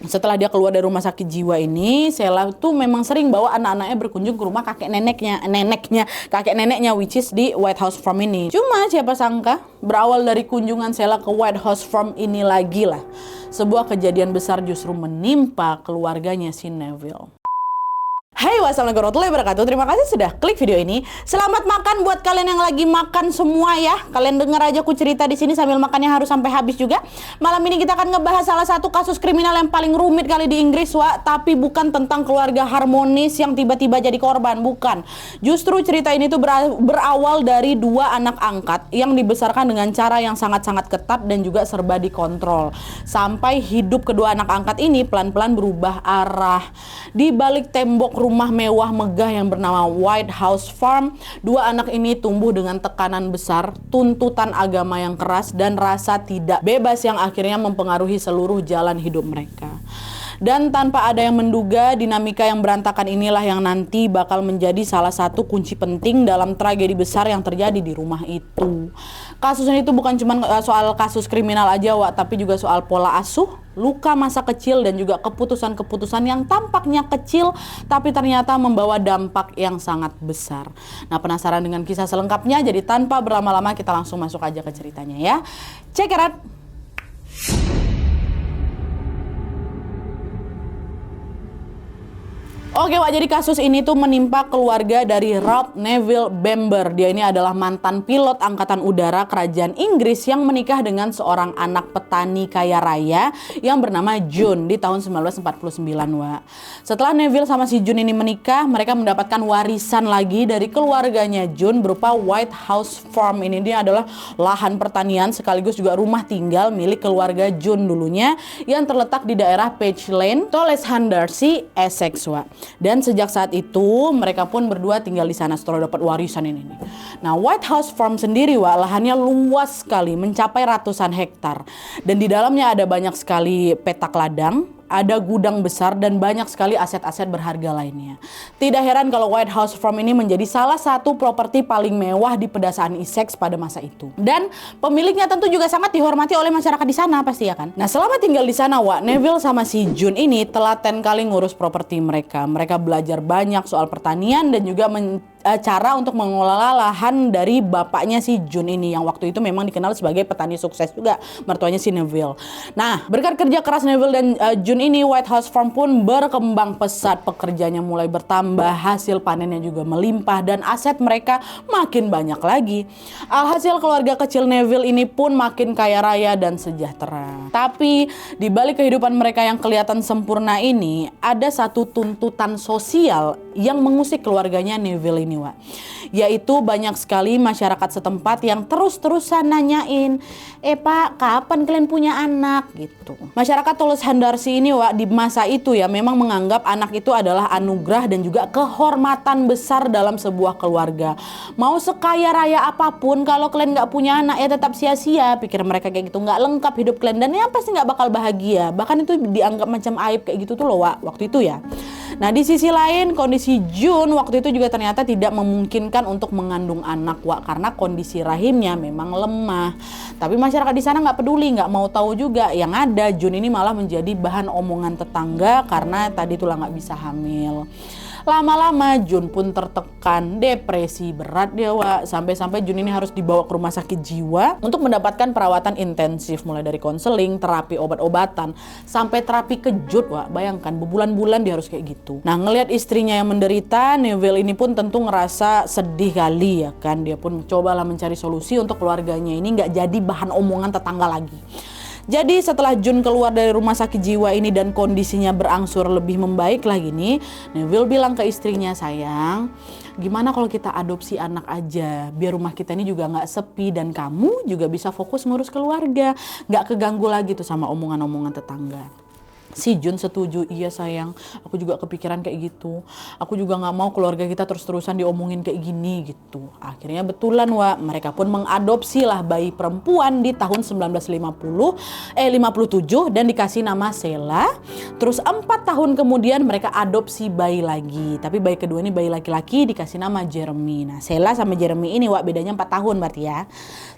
Setelah dia keluar dari rumah sakit jiwa ini, Sheila tuh memang sering bawa anak-anaknya berkunjung ke rumah kakek neneknya, which is di White House Farm ini. Cuma siapa sangka, berawal dari kunjungan Sheila ke White House Farm ini lagi lah, sebuah kejadian besar justru menimpa keluarganya si Neville. Hai, wassalamualaikum warahmatullahi wabarakatuh. Terima kasih sudah klik video ini. Selamat makan buat kalian yang lagi makan semua ya. Kalian denger aja aku cerita di sini sambil makannya harus sampai habis juga. Malam ini kita akan ngebahas salah satu kasus kriminal yang paling rumit kali di Inggris, Wak. Tapi bukan tentang keluarga harmonis yang tiba-tiba jadi korban, bukan. Justru cerita ini tuh berawal dari dua anak angkat yang dibesarkan dengan cara yang sangat-sangat ketat dan juga serba dikontrol. Sampai hidup kedua anak angkat ini pelan-pelan berubah arah. Di balik tembok rumah mewah megah yang bernama White House Farm, dua anak ini tumbuh dengan tekanan besar, tuntutan agama yang keras, dan rasa tidak bebas yang akhirnya mempengaruhi seluruh jalan hidup mereka. Dan tanpa ada yang menduga, dinamika yang berantakan inilah yang nanti bakal menjadi salah satu kunci penting dalam tragedi besar yang terjadi di rumah itu. Kasusnya itu bukan cuma soal kasus kriminal aja, Wak, tapi juga soal pola asuh, luka masa kecil, dan juga keputusan-keputusan yang tampaknya kecil tapi ternyata membawa dampak yang sangat besar. Nah, penasaran dengan kisah selengkapnya? Jadi tanpa berlama-lama kita langsung masuk aja ke ceritanya ya. Check it out. Oke, Wak, jadi kasus ini tuh menimpa keluarga dari Ralph Neville Bamber. Dia ini adalah mantan pilot angkatan udara kerajaan Inggris yang menikah dengan seorang anak petani kaya raya yang bernama June di tahun 1949, Wak. Setelah Neville sama si June ini menikah, mereka mendapatkan warisan lagi dari keluarganya June berupa White House Farm. Ini dia adalah lahan pertanian sekaligus juga rumah tinggal milik keluarga June dulunya yang terletak di daerah Page Lane, Tolleshandarsea, Essex, Wak. Dan sejak saat itu mereka pun berdua tinggal di sana setelah dapat warisan ini. Nah, White House Farm sendiri, Wak, lahannya luas sekali, mencapai ratusan hektar. Dan di dalamnya ada banyak sekali petak ladang, ada gudang besar, dan banyak sekali aset-aset berharga lainnya. Tidak heran kalau White House Farm ini menjadi salah satu properti paling mewah di pedesaan Essex pada masa itu. Dan pemiliknya tentu juga sangat dihormati oleh masyarakat di sana pasti ya kan. Nah, selama tinggal di sana, Wak, Neville sama si June ini telaten kali ngurus properti mereka. Mereka belajar banyak soal pertanian dan juga cara untuk mengelola lahan dari bapaknya si June ini yang waktu itu memang dikenal sebagai petani sukses juga, mertuanya si Neville. Nah, berkat kerja keras Neville dan June ini, White House Farm pun berkembang pesat. Pekerjanya mulai bertambah, hasil panennya juga melimpah, dan aset mereka makin banyak lagi. Alhasil keluarga kecil Neville ini pun makin kaya raya dan sejahtera. Tapi di balik kehidupan mereka yang kelihatan sempurna ini, ada satu tuntutan sosial yang mengusik keluarganya Neville ini, Wak. Yaitu banyak sekali masyarakat setempat yang terus-terusan nanyain, Pak, kapan kalian punya anak? Gitu. Masyarakat Tolleshandarsea ini, Wak, di masa itu ya memang menganggap anak itu adalah anugerah dan juga kehormatan besar dalam sebuah keluarga. Mau sekaya raya apapun, kalau kalian nggak punya anak ya tetap sia-sia. Pikir mereka kayak gitu, nggak lengkap hidup kalian dan ya pasti nggak bakal bahagia. Bahkan itu dianggap macam aib kayak gitu tuh loh, Wak, waktu itu ya. Nah, di sisi lain kondisi June waktu itu juga ternyata tidak memungkinkan untuk mengandung anak, Wak, karena kondisi rahimnya memang lemah. Tapi masyarakat di sana nggak peduli, nggak mau tahu juga. Yang ada June ini malah menjadi bahan omongan tetangga karena tadi tulah nggak bisa hamil. Lama-lama June pun tertekan, depresi berat dia, Wak. Sampai-sampai June ini harus dibawa ke rumah sakit jiwa untuk mendapatkan perawatan intensif, mulai dari konseling, terapi obat-obatan, sampai terapi kejut, Wak. Bayangkan berbulan-bulan dia harus kayak gitu. Nah, ngelihat istrinya yang menderita, Neville ini pun tentu ngerasa sedih kali ya kan. Dia pun cobalah mencari solusi untuk keluarganya ini nggak jadi bahan omongan tetangga lagi. Jadi setelah June keluar dari rumah sakit jiwa ini dan kondisinya berangsur lebih membaik lagi nih, Neville bilang ke istrinya, sayang, gimana kalau kita adopsi anak aja, biar rumah kita ini juga nggak sepi dan kamu juga bisa fokus ngurus keluarga, nggak keganggu lagi tuh sama omongan-omongan tetangga. Si June setuju, iya sayang, aku juga kepikiran kayak gitu. Aku juga gak mau keluarga kita terus-terusan diomongin kayak gini gitu. Akhirnya betulan, Wak, mereka pun mengadopsi lah bayi perempuan di tahun 1957 dan dikasih nama Sheila. Terus 4 tahun kemudian mereka adopsi bayi lagi. Tapi bayi kedua ini bayi laki-laki dikasih nama Jeremy. Nah, Sheila sama Jeremy ini, Wak, bedanya 4 tahun berarti ya.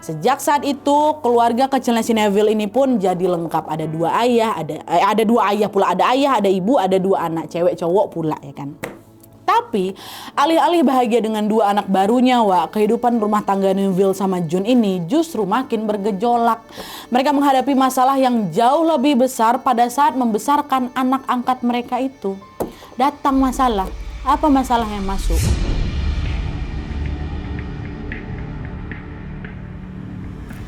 Sejak saat itu keluarga kecilnya si Neville ini pun jadi lengkap. Ada dua ayah, ada dua dua ayah pula, ada ayah, ada ibu, ada dua anak, cewek cowok pula ya kan. Tapi alih-alih bahagia dengan dua anak barunya, kehidupan rumah tangga Neville sama June ini justru makin bergejolak. Mereka menghadapi masalah yang jauh lebih besar pada saat membesarkan anak angkat mereka itu. Datang masalah. Apa masalah yang masuk?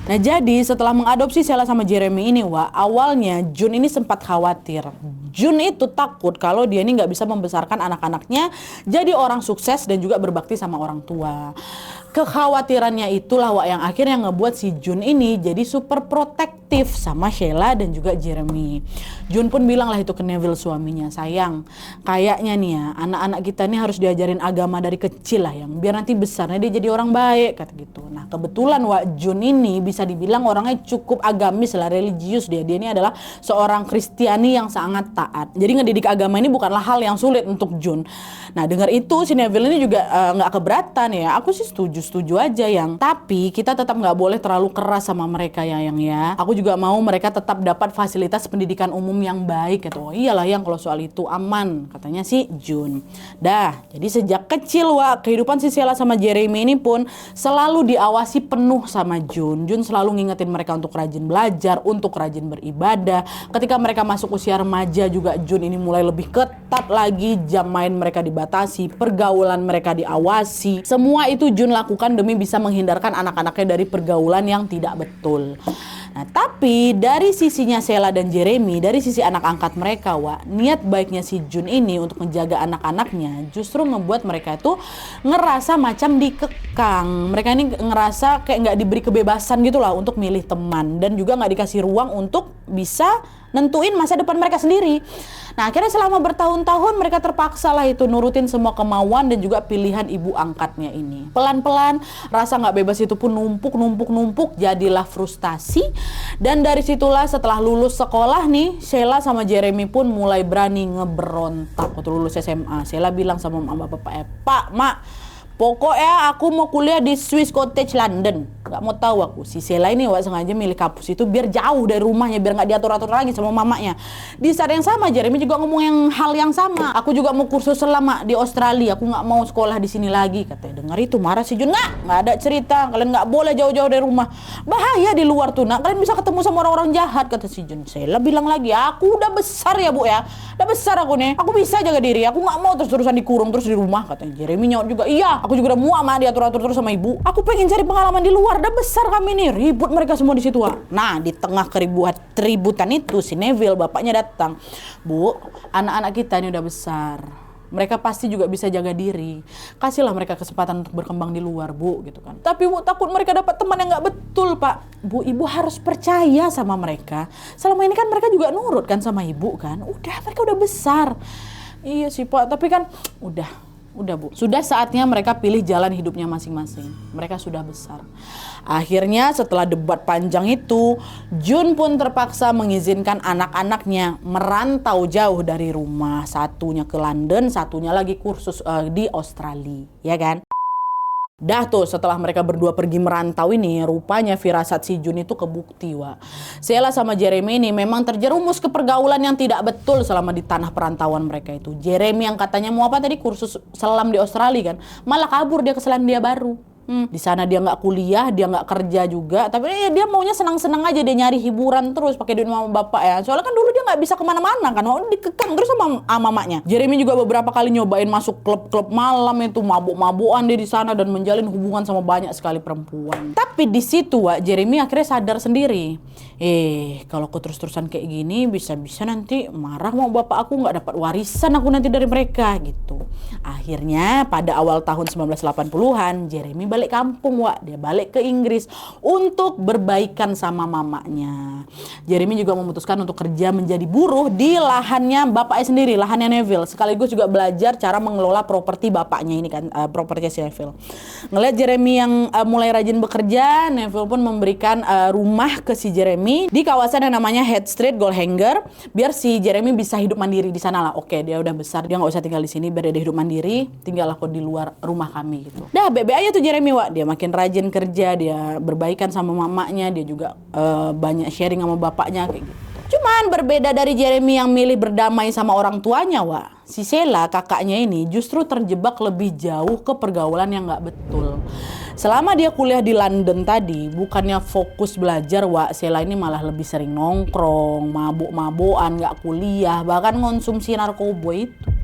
Nah jadi setelah mengadopsi Sheila sama Jeremy ini, awalnya June ini sempat khawatir. June itu takut kalau dia ini nggak bisa membesarkan anak-anaknya jadi orang sukses dan juga berbakti sama orang tua. Kekhawatirannya itulah yang akhirnya ngebuat si June ini jadi super protektif sama Sheila dan juga Jeremy. June pun bilang lah itu ke Neville suaminya, sayang, kayaknya nih ya anak-anak kita ini harus diajarin agama dari kecil lah yang biar nanti besarnya dia jadi orang baik kata gitu. Nah kebetulan June ini bisa dibilang orangnya cukup agamis lah, religius dia. Dia ini adalah seorang Kristiani yang sangat taat. Jadi ngedidik agama ini bukanlah hal yang sulit untuk June. Nah dengar itu si Neville ini juga nggak keberatan ya. Aku sih setuju aja yang. Tapi kita tetap nggak boleh terlalu keras sama mereka ya yang ya. Aku juga mau mereka tetap dapat fasilitas pendidikan umum yang baik gitu. Oh iyalah yang kalau soal itu aman katanya si June. Dah jadi sejak kecil kehidupan si Sheila sama Jeremy ini pun selalu diawasi penuh sama June. June selalu ngingetin mereka untuk rajin belajar, untuk rajin beribadah. Ketika mereka masuk usia remaja juga June ini mulai lebih ketat lagi, jam main mereka dibatasi, pergaulan mereka diawasi. Semua itu June lakukan demi bisa menghindarkan anak-anaknya dari pergaulan yang tidak betul. Nah tapi dari sisinya Sheila dan Jeremy, dari sisi anak angkat mereka niat baiknya si June ini untuk menjaga anak-anaknya justru membuat mereka itu ngerasa macam dikekang. Mereka ini ngerasa kayak nggak diberi kebebasan gitu lah untuk milih teman dan juga nggak dikasih ruang untuk bisa nentuin masa depan mereka sendiri. Nah akhirnya selama bertahun-tahun mereka terpaksa lah itu nurutin semua kemauan dan juga pilihan ibu angkatnya ini. Pelan-pelan rasa nggak bebas itu pun numpuk, jadilah frustasi. Dan dari situlah setelah lulus sekolah nih, Sheila sama Jeremy pun mulai berani ngeberontak. Waktu lulus SMA, Sheila bilang sama mama bapak, Pak, Mak, pokoknya aku mau kuliah di Swiss Cottage London. Gak mau tahu aku. Si Sheila ini sengaja milih kampus itu biar jauh dari rumahnya, biar gak diatur-atur lagi sama mamanya. Di saat yang sama Jeremy juga ngomong hal yang sama. Aku juga mau kursus selama di Australia. Aku gak mau sekolah di sini lagi. Katanya dengar itu marah si Jun. Nggak ada cerita. Kalian gak boleh jauh-jauh dari rumah. Bahaya di luar tuh nak. Kalian bisa ketemu sama orang-orang jahat kata si Jun. Sheila bilang lagi, aku udah besar ya bu ya. Udah besar aku nih. Aku bisa jaga diri. Aku gak mau terus-terusan dikurung terus di rumah. Katanya Jeremy nyaut juga. Iya. Aku juga udah muak diatur-atur terus sama ibu. Aku pengen cari pengalaman di luar. Udah besar kami nih. Ribut mereka semua di situ. Nah, di tengah keributan itu si Neville bapaknya datang. Bu, anak-anak kita ini udah besar. Mereka pasti juga bisa jaga diri. Kasihlah mereka kesempatan untuk berkembang di luar, Bu, gitu kan. Tapi Bu takut mereka dapat teman yang nggak betul, Pak. Bu, Ibu harus percaya sama mereka. Selama ini kan mereka juga nurut kan sama Ibu kan. Udah, mereka udah besar. Iya sih, Pak. Tapi kan Udah Bu, sudah saatnya mereka pilih jalan hidupnya masing-masing. Mereka sudah besar. Akhirnya setelah debat panjang itu, June pun terpaksa mengizinkan anak-anaknya merantau jauh dari rumah. Satunya ke London, satunya lagi kursus di Australia, ya kan? Dah tuh setelah mereka berdua pergi merantau ini, rupanya firasat si June itu kebukti Sheila sama Jeremy ini memang terjerumus ke pergaulan yang tidak betul selama di tanah perantauan mereka itu. Jeremy yang katanya mau apa tadi kursus selam di Australia kan, malah kabur dia ke Selandia Baru. Di sana dia nggak kuliah, dia nggak kerja juga, tapi dia maunya senang-senang aja, dia nyari hiburan terus pakai duit mama bapak ya. Soalnya kan dulu dia nggak bisa kemana-mana kan, dikekang terus sama mamanya. Jeremy juga beberapa kali nyobain masuk klub-klub malam itu, mabuk-mabukan dia di sana dan menjalin hubungan sama banyak sekali perempuan. Tapi di situ Jeremy akhirnya sadar sendiri, kalau aku terus-terusan kayak gini bisa-bisa nanti marah mau bapak aku, nggak dapat warisan aku nanti dari mereka gitu. Akhirnya pada awal tahun 1980-an Jeremy balik kampung dia balik ke Inggris untuk berbaikan sama mamanya. Jeremy juga memutuskan untuk kerja menjadi buruh di lahannya bapaknya sendiri, lahannya Neville, sekaligus juga belajar cara mengelola properti bapaknya ini kan, properti si Neville. Ngelihat Jeremy yang mulai rajin bekerja, Neville pun memberikan rumah ke si Jeremy di kawasan yang namanya Head Street Goalhanger, biar si Jeremy bisa hidup mandiri di sana lah. Oke, dia udah besar, dia nggak usah tinggal di sini, biar dia hidup mandiri, tinggal aku di luar rumah kami gitu. Dah bebe aja tuh Jeremy dia makin rajin kerja, dia berbaikan sama mamanya, dia juga banyak sharing sama bapaknya kayak gitu. Cuman berbeda dari Jeremy yang milih berdamai sama orang tuanya, si Sheila kakaknya ini justru terjebak lebih jauh ke pergaulan yang nggak betul. Selama dia kuliah di London tadi, bukannya fokus belajar, Sheila ini malah lebih sering nongkrong, mabuk-mabukan, nggak kuliah, bahkan konsumsi narkoba itu.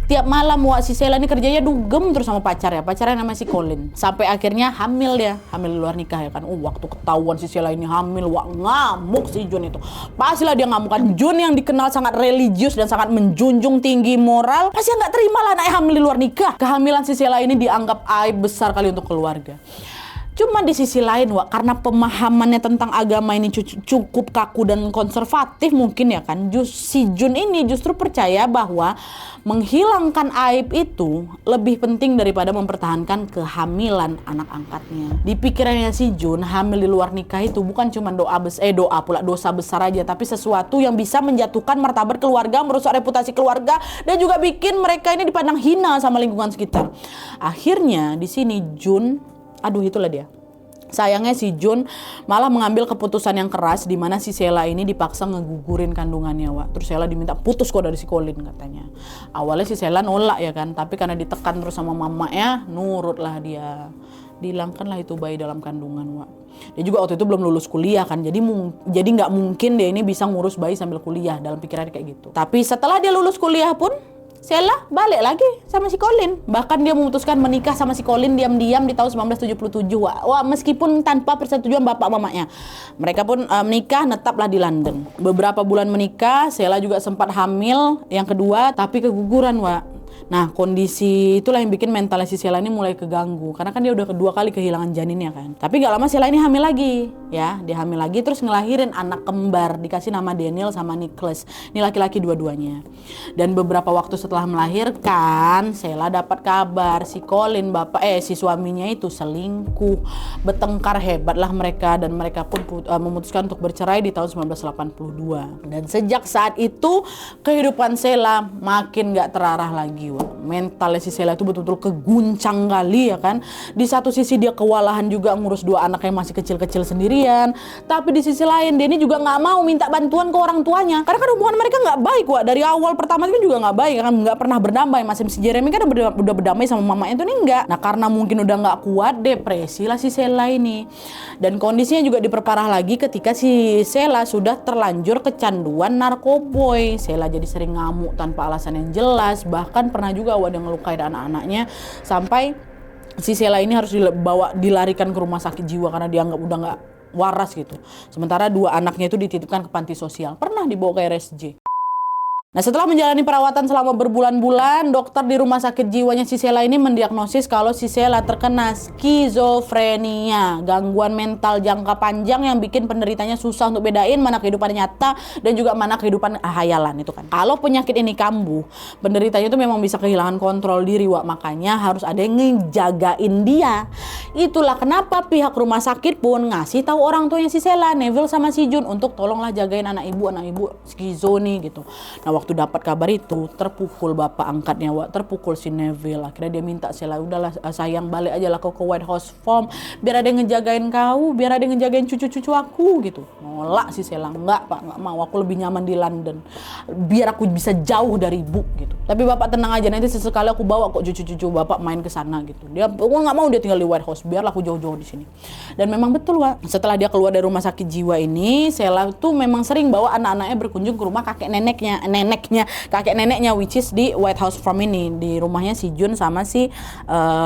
Tiap malam si Sheila ini kerjanya dugem terus sama pacarnya namanya si Colin. Sampai akhirnya hamil di luar nikah ya kan. Waktu ketahuan si Sheila ini hamil, ngamuk si Jun itu. Pastilah dia ngamuk kan. Jun yang dikenal sangat religius dan sangat menjunjung tinggi moral, pasti nggak terima lah anaknya hamil di luar nikah. Kehamilan si Sheila ini dianggap aib besar kali untuk keluarga. Cuma di sisi lain, karena pemahamannya tentang agama ini cukup kaku dan konservatif mungkin ya kan, si Jun ini justru percaya bahwa menghilangkan aib itu lebih penting daripada mempertahankan kehamilan anak angkatnya. Di pikirannya si Jun, hamil di luar nikah itu bukan cuma dosa besar aja, tapi sesuatu yang bisa menjatuhkan martabat keluarga, merusak reputasi keluarga, dan juga bikin mereka ini dipandang hina sama lingkungan sekitar. Akhirnya di sini Jun, itulah dia. Sayangnya si Jun malah mengambil keputusan yang keras di mana si Sheila ini dipaksa ngegugurin kandungannya, Terus Sheila diminta putus kok dari si Colin katanya. Awalnya si Sheila nolak ya kan, tapi karena ditekan terus sama mamanya, nurutlah dia. Dihilangkanlah itu bayi dalam kandungan, Dia juga waktu itu belum lulus kuliah kan, jadi nggak mungkin dia ini bisa ngurus bayi sambil kuliah, dalam pikirannya kayak gitu. Tapi setelah dia lulus kuliah pun, Sheila balik lagi sama si Colin. Bahkan dia memutuskan menikah sama si Colin diam-diam di tahun 1977. Meskipun tanpa persetujuan bapak mamanya. Mereka pun menikah, netaplah di London. Beberapa bulan menikah, Sheila juga sempat hamil yang kedua, tapi keguguran, Nah, kondisi itulah yang bikin mentalnya si Sheila ini mulai keganggu. Karena kan dia udah kedua kali kehilangan janinnya kan. Tapi gak lama Sheila ini hamil lagi. Ya, dia hamil lagi terus ngelahirin anak kembar. Dikasih nama Daniel sama Nicholas. Ini laki-laki dua-duanya. Dan beberapa waktu setelah melahirkan, Sheila dapat kabar si Colin, si suaminya itu selingkuh. Bertengkar hebatlah mereka. Dan mereka pun memutuskan untuk bercerai di tahun 1982. Dan sejak saat itu, kehidupan Sheila makin gak terarah lagi, Mentalnya si Sheila itu betul-betul keguncang kali ya kan. Di satu sisi dia kewalahan juga ngurus dua anak yang masih kecil-kecil sendirian, tapi di sisi lain dia ini juga nggak mau minta bantuan ke orang tuanya karena kan hubungan mereka nggak baik, dari awal pertama itu juga nggak baik kan, nggak pernah berdamai. Masih si Jeremy kan udah berdamai sama mamanya itu nih enggak. Nah karena mungkin udah nggak kuat, depresi lah si Sheila ini, dan kondisinya juga diperparah lagi ketika si Sheila sudah terlanjur kecanduan narkoboy. Sheila jadi sering ngamuk tanpa alasan yang jelas, bahkan pernah juga ada ngelukain anak-anaknya sampai si Sheila ini harus dilarikan ke rumah sakit jiwa karena dianggap udah nggak waras gitu. Sementara dua anaknya itu dititipkan ke panti sosial, pernah dibawa ke RSJ. Nah setelah menjalani perawatan selama berbulan-bulan, dokter di rumah sakit jiwanya si Sheila ini mendiagnosis kalau si Sheila terkena skizofrenia, gangguan mental jangka panjang yang bikin penderitanya susah untuk bedain mana kehidupan nyata dan juga mana kehidupan hayalan itu kan. Kalau penyakit ini kambuh, penderitanya itu memang bisa kehilangan kontrol diri, makanya harus ada yang ngejagain dia. Itulah kenapa pihak rumah sakit pun ngasih tahu orang tuanya si Sheila, Neville sama si Jun, untuk tolonglah jagain anak ibu skizo nih gitu. Nah waktu dapat kabar itu, terpukul bapak angkatnya, terpukul si Neville. Akhirnya dia minta Sheila, udahlah sayang, balik aja lah ke White House Farm, biar ada yang ngejagain kau, biar ada yang ngejagain cucu-cucu aku gitu. Nolak si Sheila, enggak pak, enggak mau, aku lebih nyaman di London, biar aku bisa jauh dari ibu gitu. Tapi bapak tenang aja, nanti sesekali aku bawa kok cucu-cucu bapak main ke sana gitu. Dia nggak mau dia tinggal di White House, biarlah aku jauh-jauh di sini. Dan memang betul, setelah dia keluar dari rumah sakit jiwa ini, Sheila tuh memang sering bawa anak-anaknya berkunjung ke rumah kakek neneknya which is di White House Farm ini, di rumahnya si Jun sama si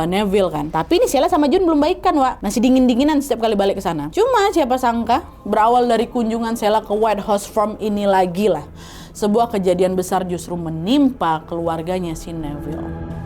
Neville kan. Tapi ini Sheila sama Jun belum baikan, masih dingin-dinginan setiap kali balik ke sana. Cuma siapa sangka berawal dari kunjungan Sheila ke White House Farm ini lagi lah, sebuah kejadian besar justru menimpa keluarganya si Neville.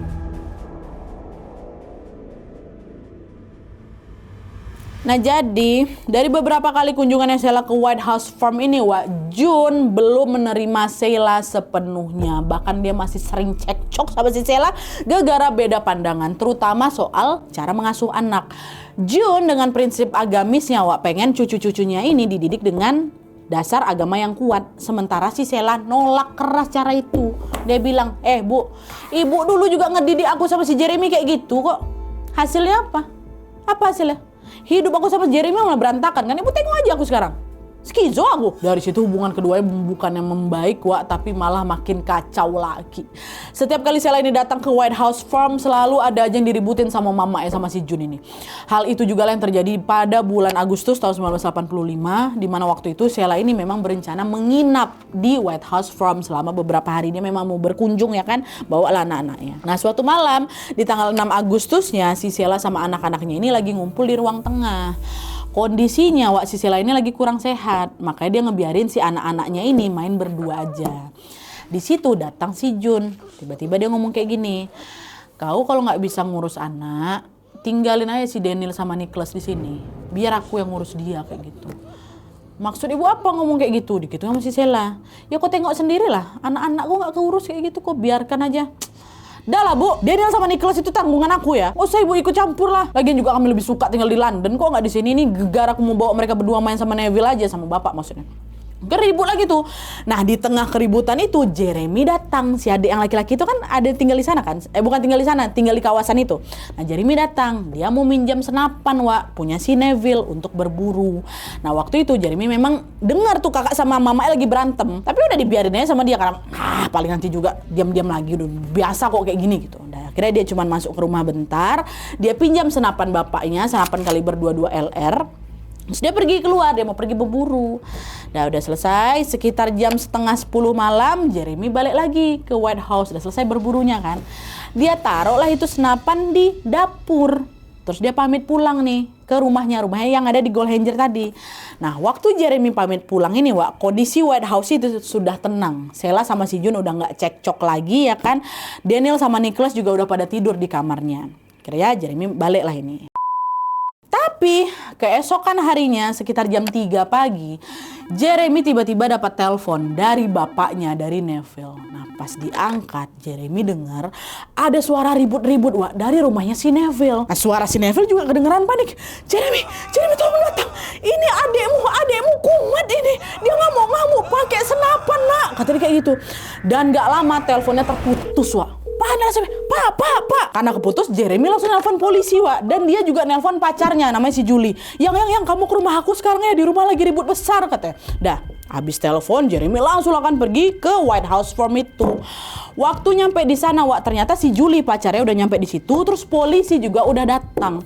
Nah jadi dari beberapa kali kunjungannya Sheila ke White House Farm ini, Jun belum menerima Sheila sepenuhnya. Bahkan dia masih sering cekcok sama si Sheila gara-gara beda pandangan, terutama soal cara mengasuh anak. Jun dengan prinsip agamisnya, pengen cucu-cucunya ini dididik dengan dasar agama yang kuat. Sementara si Sheila nolak keras cara itu. Dia bilang, bu, ibu dulu juga ngedidik aku sama si Jeremy kayak gitu kok. Hasilnya apa? Apa hasilnya? Hidup aku sama Jeremy malah berantakan kan, ibu tengok aja aku sekarang. Skizo aku. Dari situ hubungan keduanya bukannya membaik, Wak, tapi malah makin kacau lagi. Setiap kali Sheila ini datang ke White House Farm, selalu ada aja yang diributin sama mama sama si Jun ini. Hal itu juga lah yang terjadi pada bulan Agustus tahun 1985, di mana waktu itu Sheila ini memang berencana menginap di White House Farm selama beberapa hari. Dia memang mau berkunjung ya kan, bawalah anak-anaknya. Nah, suatu malam di tanggal 6 Agustusnya, si Sheila sama anak-anaknya ini lagi ngumpul di ruang tengah. Kondisinya Wak, si Sheila ini lagi kurang sehat, makanya dia ngebiarin si anak-anaknya ini main berdua aja. Di situ datang si Jun, tiba-tiba dia ngomong kayak gini, kau kalau nggak bisa ngurus anak, tinggalin aja si Daniel sama Nicholas di sini, biar aku yang ngurus dia, kayak gitu. Maksud ibu apa ngomong kayak gitu? Gitu sama si Sheila. Ya kau tengok sendirilah, anak-anakku nggak keurus kayak gitu, kok biarkan aja. Dah lah Bu, Daniel sama Nicholas itu tanggungan aku ya. Oh saya ibu ikut campur lah. Lagian juga kami lebih suka tinggal di London, kok nggak di sini. Ini gegar aku mau bawa mereka berdua main sama Neville aja, sama bapak maksudnya. Keribut lagi tuh. Nah, di tengah keributan itu Jeremy datang. Si adik yang laki-laki itu kan ada tinggal di sana kan? Bukan tinggal di sana, tinggal di kawasan itu. Nah, Jeremy datang. Dia mau minjam senapan, Wak, punya si Neville untuk berburu. Nah, waktu itu Jeremy memang dengar tuh kakak sama mama lagi berantem. Tapi udah dibiarin aja sama dia karena paling nanti juga diam-diam lagi, udah biasa kok kayak gini gitu. Nah, akhirnya dia cuma masuk ke rumah bentar. Dia pinjam senapan bapaknya, senapan kaliber 22 LR. Terus dia pergi keluar, dia mau pergi berburu. Nah, udah selesai, sekitar jam setengah 10 malam, Jeremy balik lagi ke White House. Udah selesai berburunya kan. Dia taruhlah itu senapan di dapur. Terus dia pamit pulang nih ke rumahnya yang ada di Goldhanger tadi. Nah, waktu Jeremy pamit pulang ini, Wak, kondisi White House itu sudah tenang. Sheila sama si Jun udah nggak cekcok lagi ya kan. Daniel sama Nicholas juga udah pada tidur di kamarnya. Kira-kira Jeremy balik lah ini. Tapi keesokan harinya sekitar jam 3 pagi, Jeremy tiba-tiba dapat telepon dari bapaknya, dari Neville. Nah, pas diangkat, Jeremy dengar ada suara ribut-ribut, Wak, dari rumahnya si Neville. Nah, suara si Neville juga kedengeran panik. Jeremy tolong datang. Ini adekmu kumat ini. Dia ngamuk-ngamuk pakai senapan, Nak. Kata dia kayak gitu. Dan gak lama teleponnya terputus, Wak. Pak. Karena keputus, Jeremy langsung nelpon polisi, Wak. Dan dia juga nelpon pacarnya, namanya si Julie. Yang kamu ke rumah aku sekarang ya, di rumah lagi ribut besar, katanya. Dah, habis telepon, Jeremy langsung akan pergi ke White House Farm itu. Waktu nyampe di sana, Wak, ternyata si Julie pacarnya udah nyampe di situ, terus polisi juga udah datang.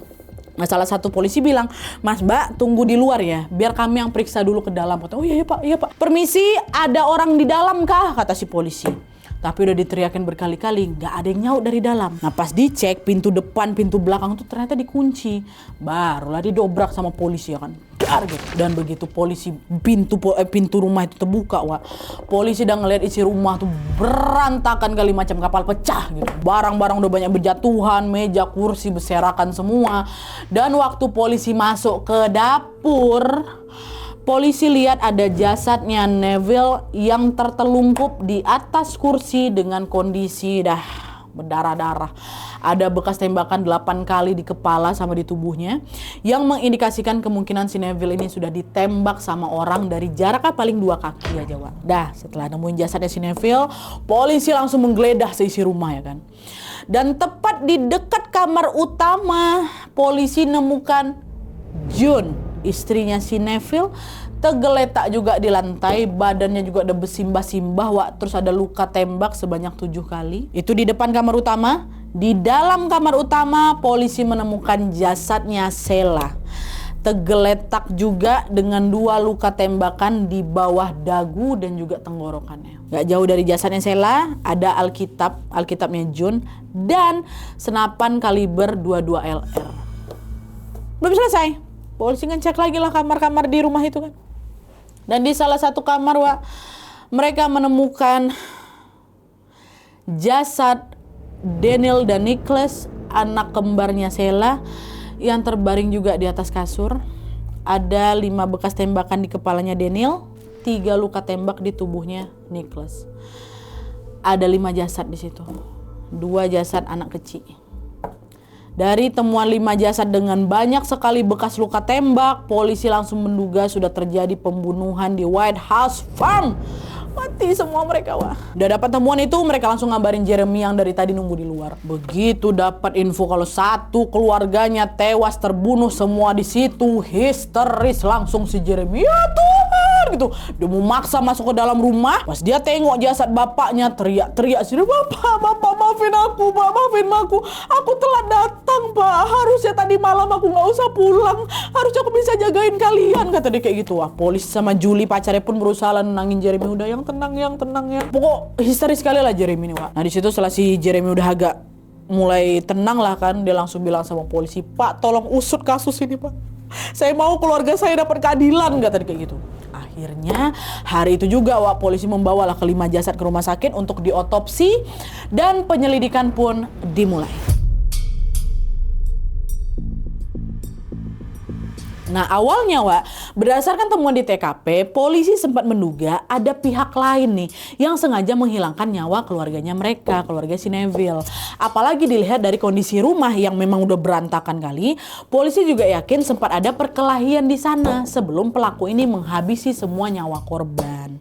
Nah, salah satu polisi bilang, Mas Mbak tunggu di luar ya, biar kami yang periksa dulu ke dalam. Kata, oh iya Pak. Permisi, ada orang di dalam kah? Kata si polisi. Tapi udah diteriakin berkali-kali, nggak ada yang nyaut dari dalam. Nah, pas dicek pintu depan, pintu belakang tuh ternyata dikunci. Barulah didobrak sama polisi ya kan. Dar gitu. Dan begitu polisi pintu rumah itu terbuka, Wak, polisi udah ngeliat isi rumah tuh berantakan kali macam kapal pecah gitu. Barang-barang udah banyak berjatuhan, meja, kursi berserakan semua. Dan waktu polisi masuk ke dapur, polisi lihat ada jasadnya Neville yang tertelungkup di atas kursi dengan kondisi dah berdarah-darah. Ada bekas tembakan 8 kali di kepala sama di tubuhnya yang mengindikasikan kemungkinan si Neville ini sudah ditembak sama orang dari jaraknya paling 2 kaki aja, Wak. Dah, setelah nemuin jasadnya si Neville, polisi langsung menggeledah seisi rumah ya kan. Dan tepat di dekat kamar utama, polisi nemukan Jun, istrinya si Neville, tergeletak juga di lantai, badannya juga ada bersimbah-simbah, Wak. Terus ada luka tembak sebanyak 7 kali. Itu di depan kamar utama. Di dalam kamar utama, polisi menemukan jasadnya Sheila, tergeletak juga dengan 2 luka tembakan di bawah dagu dan juga tenggorokannya. Gak jauh dari jasadnya Sheila ada Alkitabnya Jun dan senapan kaliber 22 LR. Belum selesai. Polisi ngecek lagi lah kamar-kamar di rumah itu kan. Dan di salah satu kamar, Wak, mereka menemukan jasad Daniel dan Nicholas, anak kembarnya Sheila, yang terbaring juga di atas kasur. Ada 5 bekas tembakan di kepalanya Daniel, 3 luka tembak di tubuhnya Nicholas. Ada 5 jasad di situ. 2 jasad anak kecil. Dari temuan 5 jasad dengan banyak sekali bekas luka tembak, polisi langsung menduga sudah terjadi pembunuhan di White House Farm. Mati semua mereka, Wah. Udah dapat temuan itu, mereka langsung ngabarin Jeremy yang dari tadi nunggu di luar. Begitu dapat info kalau satu keluarganya tewas terbunuh semua di situ, histeris langsung si Jeremy. Ya Tuhan, gitu. Dia mau maksa masuk ke dalam rumah. Pas dia tengok jasad bapaknya, teriak-teriak sih, bapak maafin aku, Pak, maafin aku. Aku telat datang, Pak. Harusnya tadi malam aku nggak usah pulang. Harusnya aku bisa jagain kalian, kata dia kayak gitu. Wah, polisi sama Julie pacarnya pun berusaha nenangin Jeremy. Udah yang tenang ya. Pokok histeris sekali lah Jeremy nih, Wak. Nah di situ setelah si Jeremy udah agak mulai tenang lah kan, dia langsung bilang sama polisi, Pak, tolong usut kasus ini, Pak. Saya mau keluarga saya dapat keadilan, kata dia kayak gitu. Akhirnya hari itu juga Wak, polisi membawalah kelima jasad ke rumah sakit untuk diotopsi dan penyelidikan pun dimulai. Nah awalnya Wak, berdasarkan temuan di TKP, polisi sempat menduga ada pihak lain nih yang sengaja menghilangkan nyawa keluarganya mereka, keluarga si Neville. Apalagi dilihat dari kondisi rumah yang memang udah berantakan kali, polisi juga yakin sempat ada perkelahian di sana sebelum pelaku ini menghabisi semua nyawa korban.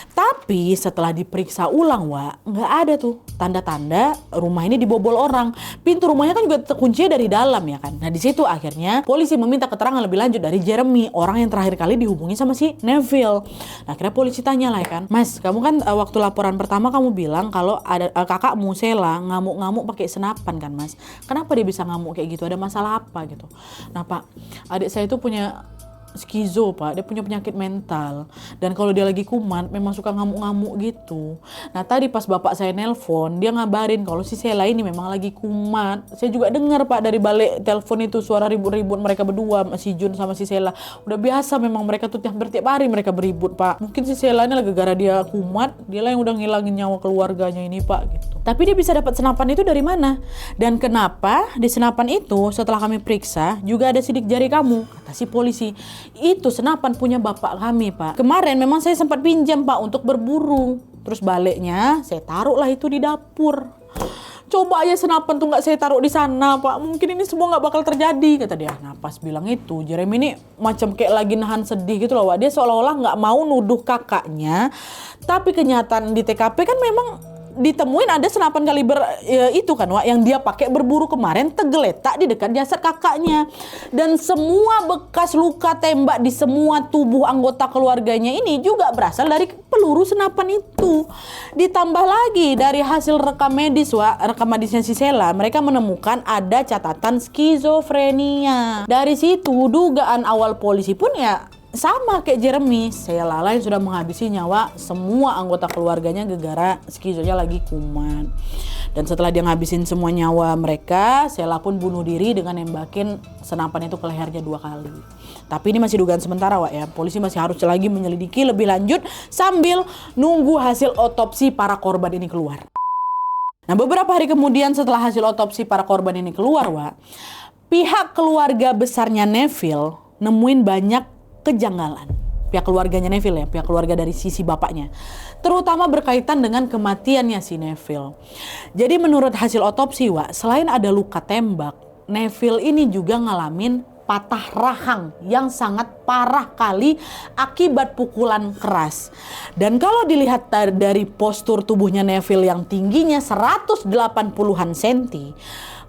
Tapi setelah diperiksa ulang Wak, nggak ada tuh tanda-tanda rumah ini dibobol orang. Pintu rumahnya kan juga terkuncinya dari dalam ya kan. Nah di situ akhirnya polisi meminta keterangan lebih lanjut dari Jeremy, orang yang terakhir kali dihubungi sama si Neville. Nah akhirnya polisi tanya lah ya kan, Mas, kamu kan waktu laporan pertama kamu bilang kalau ada kakakmu Sheila ngamuk-ngamuk pakai senapan kan Mas. Kenapa dia bisa ngamuk kayak gitu? Ada masalah apa gitu? Nah Pak, adik saya itu punya skizo Pak, dia punya penyakit mental dan kalau dia lagi kumat memang suka ngamuk-ngamuk gitu. Nah tadi pas bapak saya nelpon, dia ngabarin kalau si Sheila ini memang lagi kumat. Saya juga dengar Pak dari balik telepon itu suara ribut-ribut mereka berdua, si Jun sama si Sheila. Udah biasa memang mereka tuh tiap hari mereka beribut Pak. Mungkin si Sheila ini lagi gara dia kumat, dia lah yang udah ngilangin nyawa keluarganya ini Pak gitu. Tapi dia bisa dapat senapan itu dari mana? Dan kenapa di senapan itu setelah kami periksa juga ada sidik jari kamu, kata si polisi. Itu senapan punya bapak kami Pak. Kemarin memang saya sempat pinjam Pak untuk berburu. Terus baliknya saya taruhlah itu di dapur. Coba aja senapan tuh nggak saya taruh di sana Pak, mungkin ini semua nggak bakal terjadi, kata dia. Nah pas bilang itu, Jeremy ini macam kayak lagi nahan sedih gitu loh Wak. Dia seolah-olah nggak mau nuduh kakaknya. Tapi kenyataan di TKP kan memang ditemuin ada senapan kaliber itu kan Wak, yang dia pakai berburu kemarin tergeletak di dekat jasad kakaknya. Dan semua bekas luka tembak di semua tubuh anggota keluarganya ini juga berasal dari peluru senapan itu. Ditambah lagi dari hasil rekam medis Wak, rekam medisnya si Sheila, mereka menemukan ada catatan skizofrenia. Dari situ dugaan awal polisi pun ya sama kayak Jeremy, Sheila yang sudah menghabisi nyawa semua anggota keluarganya gara-gara skizonya lagi kumat. Dan setelah dia ngabisin semua nyawa mereka, Sheila pun bunuh diri dengan nembakin senapan itu ke lehernya 2 kali. Tapi ini masih dugaan sementara Wak ya. Polisi masih harus lagi menyelidiki lebih lanjut sambil nunggu hasil otopsi para korban ini keluar. Nah beberapa hari kemudian setelah hasil otopsi para korban ini keluar Wak, pihak keluarga besarnya Neville nemuin banyak kejanggalan. Pihak keluarganya Neville ya, pihak keluarga dari sisi bapaknya, terutama berkaitan dengan kematiannya si Neville. Jadi menurut hasil otopsi Wak, selain ada luka tembak, Neville ini juga ngalamin patah rahang yang sangat parah kali akibat pukulan keras. Dan kalau dilihat dari postur tubuhnya Neville yang tingginya 180-an senti,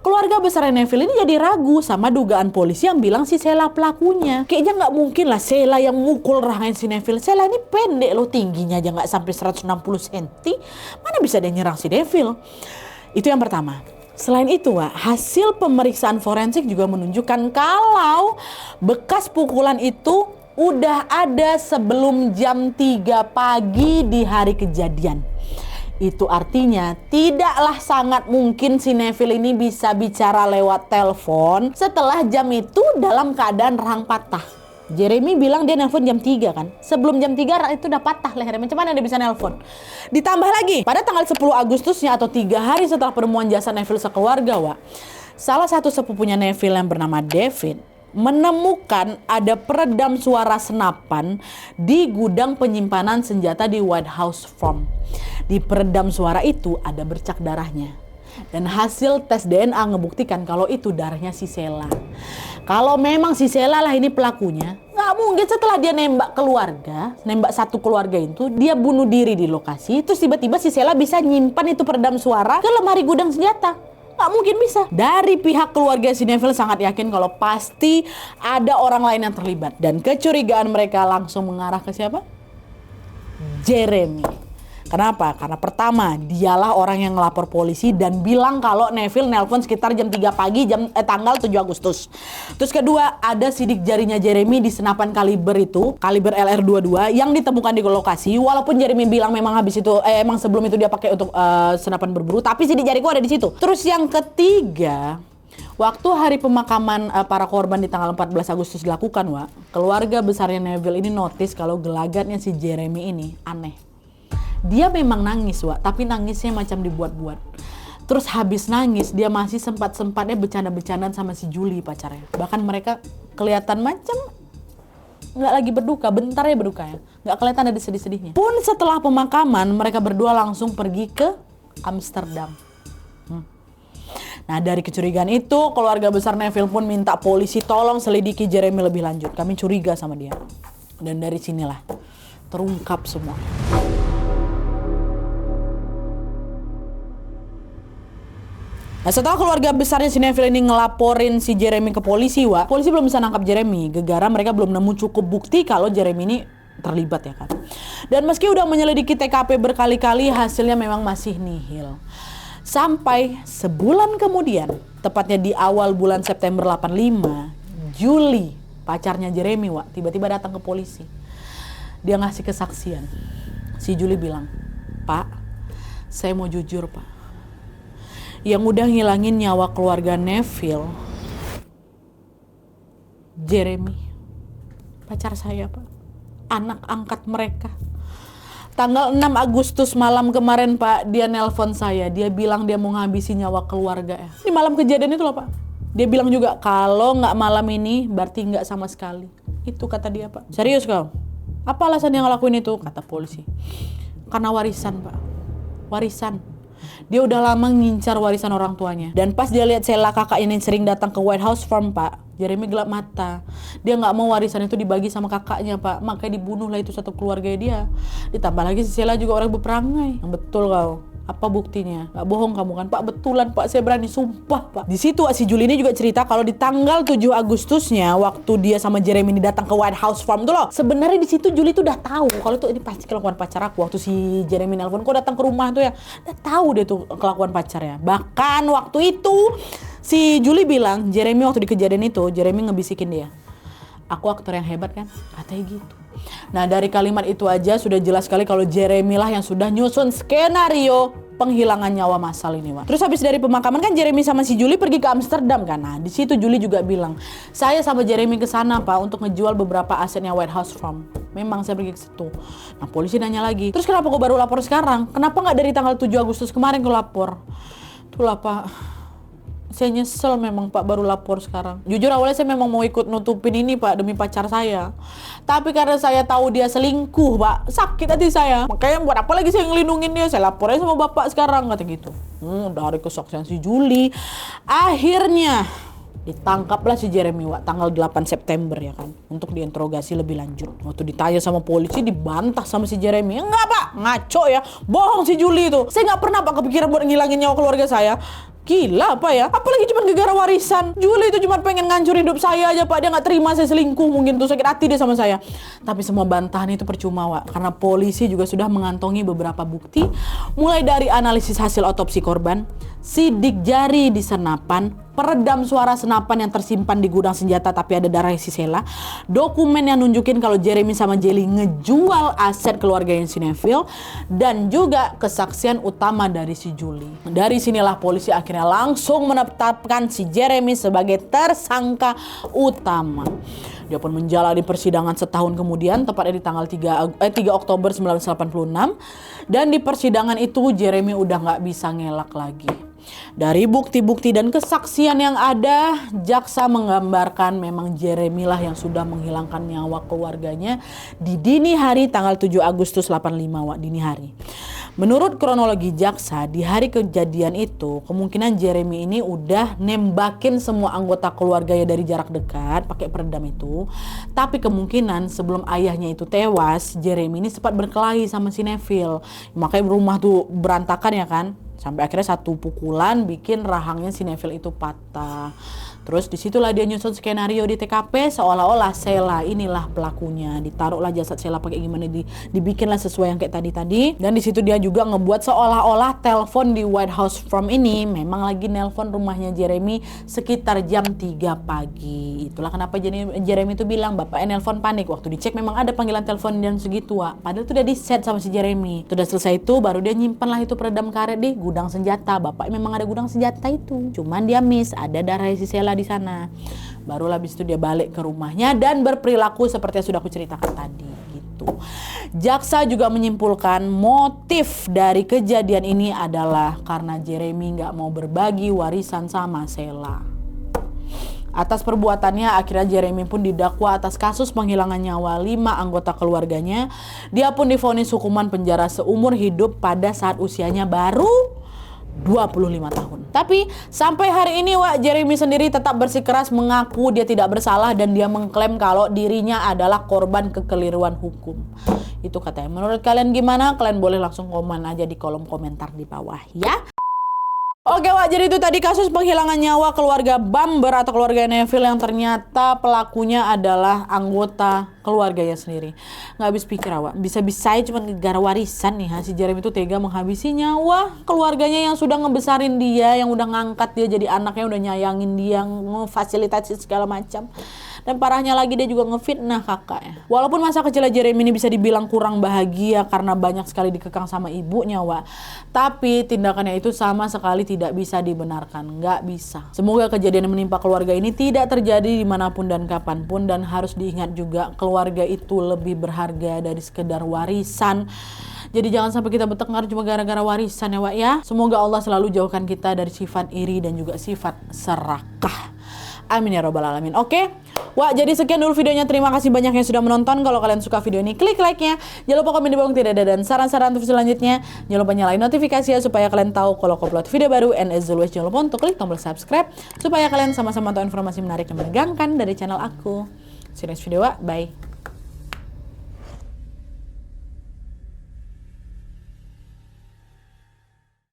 keluarga besar Neville ini jadi ragu sama dugaan polisi yang bilang si Sheila pelakunya. Kayaknya nggak mungkin lah Sheila yang mukul rahangnya si Neville. Sheila ini pendek loh, tingginya aja nggak sampai 160 cm. Mana bisa dia nyerang si Neville? Itu yang pertama. Selain itu Wak, hasil pemeriksaan forensik juga menunjukkan kalau bekas pukulan itu udah ada sebelum jam 3 pagi di hari kejadian. Itu artinya tidaklah sangat mungkin si Neville ini bisa bicara lewat telepon setelah jam itu dalam keadaan rahang patah. Jeremy bilang dia nelpon jam 3 kan. Sebelum jam 3 itu udah patah lehernya. Macam mana dia bisa nelpon? Ditambah lagi, pada tanggal 10 Agustusnya atau 3 hari setelah penemuan jasad Neville sekeluarga Wak, salah satu sepupunya Neville yang bernama David menemukan ada peredam suara senapan di gudang penyimpanan senjata di White House Farm. Di peredam suara itu ada bercak darahnya. Dan hasil tes DNA ngebuktikan kalau itu darahnya si Sheila. Kalau memang si Sheila lah ini pelakunya, nggak mungkin setelah dia nembak keluarga, nembak satu keluarga itu, dia bunuh diri di lokasi, terus tiba-tiba si Sheila bisa nyimpan itu peredam suara ke lemari gudang senjata. Nggak mungkin bisa. Dari pihak keluarga si Neville sangat yakin kalau pasti ada orang lain yang terlibat. Dan kecurigaan mereka langsung mengarah ke siapa? Jeremy. Kenapa? Karena pertama, dialah orang yang ngelapor polisi dan bilang kalau Neville nelpon sekitar jam 3 pagi tanggal 7 Agustus. Terus kedua, ada sidik jarinya Jeremy di senapan kaliber LR22 yang ditemukan di lokasi. Walaupun Jeremy bilang memang emang sebelum itu dia pakai untuk senapan berburu, tapi sidik jariku ada di situ. Terus yang ketiga, waktu hari pemakaman para korban di tanggal 14 Agustus dilakukan, keluarga besarnya Neville ini notice kalau gelagatnya si Jeremy ini aneh. Dia memang nangis, tapi nangisnya macam dibuat-buat. Terus habis nangis, dia masih sempat-sempatnya bercanda-bercandaan sama si Julie pacarnya. Bahkan mereka kelihatan macam nggak lagi berduka, bentar ya berduka ya. Nggak kelihatan ada sedih-sedihnya. Pun setelah pemakaman, mereka berdua langsung pergi ke Amsterdam. Nah, dari kecurigaan itu, keluarga besar Neville pun minta polisi tolong selidiki Jeremy lebih lanjut. Kami curiga sama dia. Dan dari sinilah terungkap semua. Nah, setelah keluarga besarnya si Neville ini ngelaporin si Jeremy ke polisi, polisi belum bisa nangkap Jeremy. Gegara mereka belum nemu cukup bukti kalau Jeremy ini terlibat ya kan. Dan meski udah menyelidiki TKP berkali-kali, hasilnya memang masih nihil. Sampai sebulan kemudian, tepatnya di awal bulan September 85, Julie, pacarnya Jeremy, tiba-tiba datang ke polisi. Dia ngasih kesaksian. Si Julie bilang, "Pak, saya mau jujur, Pak. Yang udah ngilangin nyawa keluarga Neville, Jeremy, pacar saya, Pak. Anak angkat mereka. Tanggal 6 Agustus malam kemarin, Pak, dia nelpon saya. Dia bilang dia mau ngabisin nyawa keluarga ya. Di malam kejadian itu loh, Pak. Dia bilang juga kalau nggak malam ini berarti nggak sama sekali. Itu kata dia, Pak. Serius kau? Apa alasan yang ngelakuin itu? Kata polisi. Karena warisan, Pak. Warisan. Dia udah lama ngincar warisan orang tuanya. Dan pas dia lihat Sheila kakak ini sering datang ke White House Farm, Pak, Jeremy gelap mata. Dia nggak mau warisan itu dibagi sama kakaknya, Pak. Makanya dibunuhlah itu satu keluarga dia. Ditambah lagi si Sheila juga orang berperangai. Yang betul kau. Apa buktinya? Gak bohong kamu kan, Pak? Betulan, Pak. Saya berani sumpah, Pak. Di situ si Julie ini juga cerita kalau di tanggal 7 Agustusnya waktu dia sama Jeremy ini datang ke White House Farm tuh loh. Sebenarnya di situ Julie tuh udah tahu kalau tuh ini pasti kelakuan pacar aku. Waktu si Jeremy nelpon, kok datang ke rumah tuh ya. Udah tahu dia tuh kelakuan pacarnya. Bahkan waktu itu si Julie bilang, Jeremy waktu di kejadian itu, Jeremy ngebisikin dia, "Aku aktor yang hebat kan?" Katanya gitu. Nah, dari kalimat itu aja sudah jelas sekali kalau Jeremy lah yang sudah nyusun skenario penghilangan nyawa massal ini, Wak. Terus habis dari pemakaman kan Jeremy sama si Julie pergi ke Amsterdam kan. Nah, di situ Julie juga bilang, "Saya sama Jeremy ke sana, Pak, untuk ngejual beberapa asetnya White House Farm." Memang saya pergi ke situ. Nah, polisi nanya lagi, "Terus kenapa kau baru lapor sekarang? Kenapa nggak dari tanggal 7 Agustus kemarin kau lapor?" Itulah, Pak. Saya nyesel memang, Pak, baru lapor sekarang. Jujur awalnya saya memang mau ikut nutupin ini, Pak, demi pacar saya. Tapi karena saya tahu dia selingkuh, Pak, sakit hati saya. Makanya buat apa lagi saya ngelindungin dia? Saya lapor aja sama bapak sekarang, kata gitu. Dari kesaksian si Julie, akhirnya ditangkaplah si Jeremy, Wak, tanggal 8 September ya kan, untuk diinterogasi lebih lanjut. Waktu ditanya sama polisi dibantah sama si Jeremy, "Enggak, Pak, ngaco ya, bohong si Julie itu. Saya nggak pernah, Pak, kepikiran buat ngilangin nyawa keluarga saya. Gila, apa ya? Apalagi cuma gara-gara warisan. Julie itu cuma pengen ngancurin hidup saya aja, Pak. Dia nggak terima saya selingkuh, mungkin tuh sakit hati dia sama saya." Tapi semua bantahan itu percuma, Wak, karena polisi juga sudah mengantongi beberapa bukti, mulai dari analisis hasil otopsi korban, sidik jari di senapan, peredam suara senapan yang tersimpan di gudang senjata tapi ada darah si Sheila, dokumen yang nunjukin kalau Jeremy sama Jelly ngejual aset keluarga si Neville, dan juga kesaksian utama dari si Julie. Dari sinilah polisi akhirnya langsung menetapkan si Jeremy sebagai tersangka utama. Dia pun menjalani persidangan setahun kemudian, tepatnya di tanggal 3 Oktober 1986. Dan di persidangan itu Jeremy udah nggak bisa ngelak lagi. Dari bukti-bukti dan kesaksian yang ada, jaksa menggambarkan memang Jeremy lah yang sudah menghilangkan nyawa keluarganya di dini hari tanggal 7 Agustus 85, Wak, dini hari. Menurut kronologi jaksa, di hari kejadian itu kemungkinan Jeremy ini udah nembakin semua anggota keluarganya dari jarak dekat pakai peredam itu. Tapi kemungkinan sebelum ayahnya itu tewas, Jeremy ini sempat berkelahi sama si Neville. Makanya rumah tuh berantakan ya kan. Sampai akhirnya satu pukulan bikin rahangnya si Neville itu patah. Terus disitulah dia nyusun skenario di TKP seolah-olah Sheila inilah pelakunya. Ditaruhlah jasad Sheila pakai gimana, dibikinlah sesuai yang kayak tadi. Dan di situ dia juga ngebuat seolah-olah telepon di White House From ini memang lagi nelpon rumahnya Jeremy sekitar jam 3 pagi. Itulah kenapa Jeremy itu bilang bapaknya nelpon panik. Waktu dicek memang ada panggilan telepon jam segitu, Wak. Padahal itu udah di set sama si Jeremy. Sudah selesai itu baru dia nyimpen lah itu peredam karet di gudang senjata. Bapaknya memang ada gudang senjata itu. Cuman dia miss, ada darah si Sheila di sana. Barulah habis itu dia balik ke rumahnya dan berperilaku seperti yang sudah aku ceritakan tadi gitu. Jaksa juga menyimpulkan motif dari kejadian ini adalah karena Jeremy nggak mau berbagi warisan sama Sheila. Atas perbuatannya akhirnya Jeremy pun didakwa atas kasus penghilangan nyawa 5 anggota keluarganya. Dia pun divonis hukuman penjara seumur hidup pada saat usianya baru 25 tahun. Tapi sampai hari ini Jeremy sendiri tetap bersikeras mengaku dia tidak bersalah dan dia mengklaim kalau dirinya adalah korban kekeliruan hukum. Itu katanya. Menurut kalian gimana? Kalian boleh langsung komen aja di kolom komentar di bawah ya. Oke jadi itu tadi kasus penghilangan nyawa keluarga Bamber atau keluarga Neville yang ternyata pelakunya adalah anggota keluarganya sendiri. Nggak habis pikir bisa-bisanya cuma gara warisan nih si Jeremy itu tega menghabisi nyawa keluarganya yang sudah ngebesarin dia, yang udah ngangkat dia jadi anaknya, udah nyayangin dia, ngefasilitasi segala macam. Dan parahnya lagi dia juga ngefitnah kakaknya. Walaupun masa kecil Jeremy ini bisa dibilang kurang bahagia karena banyak sekali dikekang sama ibunya tapi tindakannya itu sama sekali tidak bisa dibenarkan, nggak bisa. Semoga kejadian yang menimpa keluarga ini tidak terjadi dimanapun dan kapanpun. Dan harus diingat juga keluarga itu lebih berharga dari sekedar warisan. Jadi jangan sampai kita bertengkar cuma gara-gara warisan ya. Semoga Allah selalu jauhkan kita dari sifat iri dan juga sifat serakah. Amin ya robbal alamin. Oke. Jadi sekian dulu videonya. Terima kasih banyak yang sudah menonton. Kalau kalian suka video ini, klik like-nya. Jangan lupa komen di bawah tidak ada dan saran-saran untuk selanjutnya. Jangan lupa nyalain notifikasi supaya kalian tahu kalau aku upload video baru. And as always, jangan lupa untuk klik tombol subscribe supaya kalian sama-sama tahu informasi menarik dan menegangkan dari channel aku. See you next video, bye.